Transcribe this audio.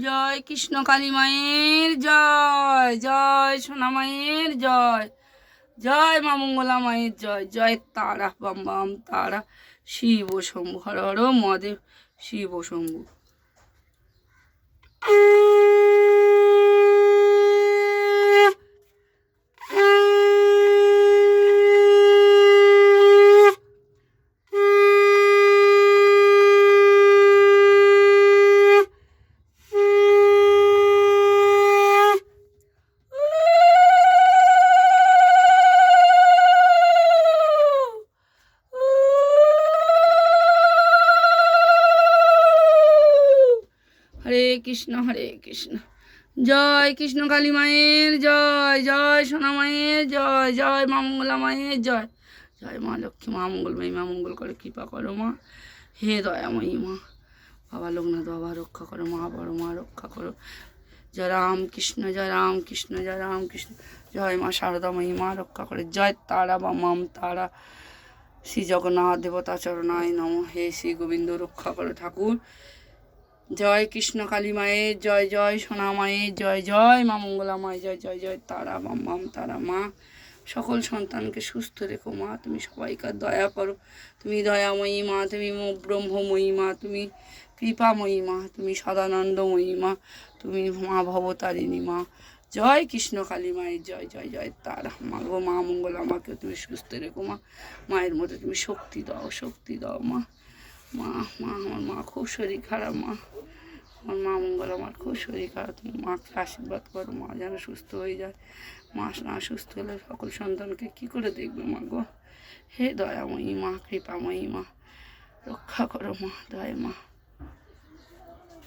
জয় কৃষ্ণ কালী মায়ের জয়, জয় সোনা মায়ের জয়, জয় মা মঙ্গলা মায়ের জয়, জয় তারা বাম বাম তারা, শিব শম্ভু, হর হর মহাদেব, শিব শম্ভু। হরে কৃষ্ণ হরে কৃষ্ণ, জয় কৃষ্ণ কালী মায়ের জয়, জয় সোনা মায়ের জয়, জয় মা মঙ্গলা মায়ের জয়, জয় মা লক্ষ্মী, মা মঙ্গলময়ী, মা মঙ্গল করে কৃপা করো মা, হে দয়াময়ী মা। বাবা লোকনাথ বাবা রক্ষা করো মা, বড় মা রক্ষা করো। জয় রাম কৃষ্ণ, জয় রাম কৃষ্ণ, জয় রাম কৃষ্ণ, জয় মা শারদাময়ী মা রক্ষা করে। জয় তারা বা মাম তারা, শ্রী জগন্নাথ দেবতা চরণায় নম। হে শ্রী গোবিন্দ রক্ষা করো ঠাকুর। জয় কৃষ্ণ কালী মায়ের জয়, জয় সোনা মায়ের জয়, জয় মা মঙ্গলা মায়ের জয়, জয় জয় তারা বাম বাম তারা মা। সকল সন্তানকে সুস্থ রেখো মা, তুমি সবাইকার দয়া করো। তুমি দয়াময়ী মা, তুমি ব্রহ্মময়ী মা, তুমি কৃপাময়ী মা, তুমি সদানন্দময়ী মা, তুমি মা ভবতারিণী মা। জয় কৃষ্ণ কালী মায়ের জয়, জয় জয় তারা মা গো। মা মঙ্গলা মাকে তুমি সুস্থ রেখো মা, মায়ের মধ্যে তুমি শক্তি দাও, শক্তি দাও মা। মা মা আমার মা খুব শরীর খারাপ মা, আমার মা মঙ্গল আমার খুব শরীর খারাপ, তুমি মাকে আশীর্বাদ করো মা যেন সুস্থ হয়ে যায়। মা না সুস্থ হলে সকল সন্তানকে কী করে দেখবে মা গো। হে দয়াময়ী মা, কৃপাময়ী মা, রক্ষা করো মা, দয়া মা।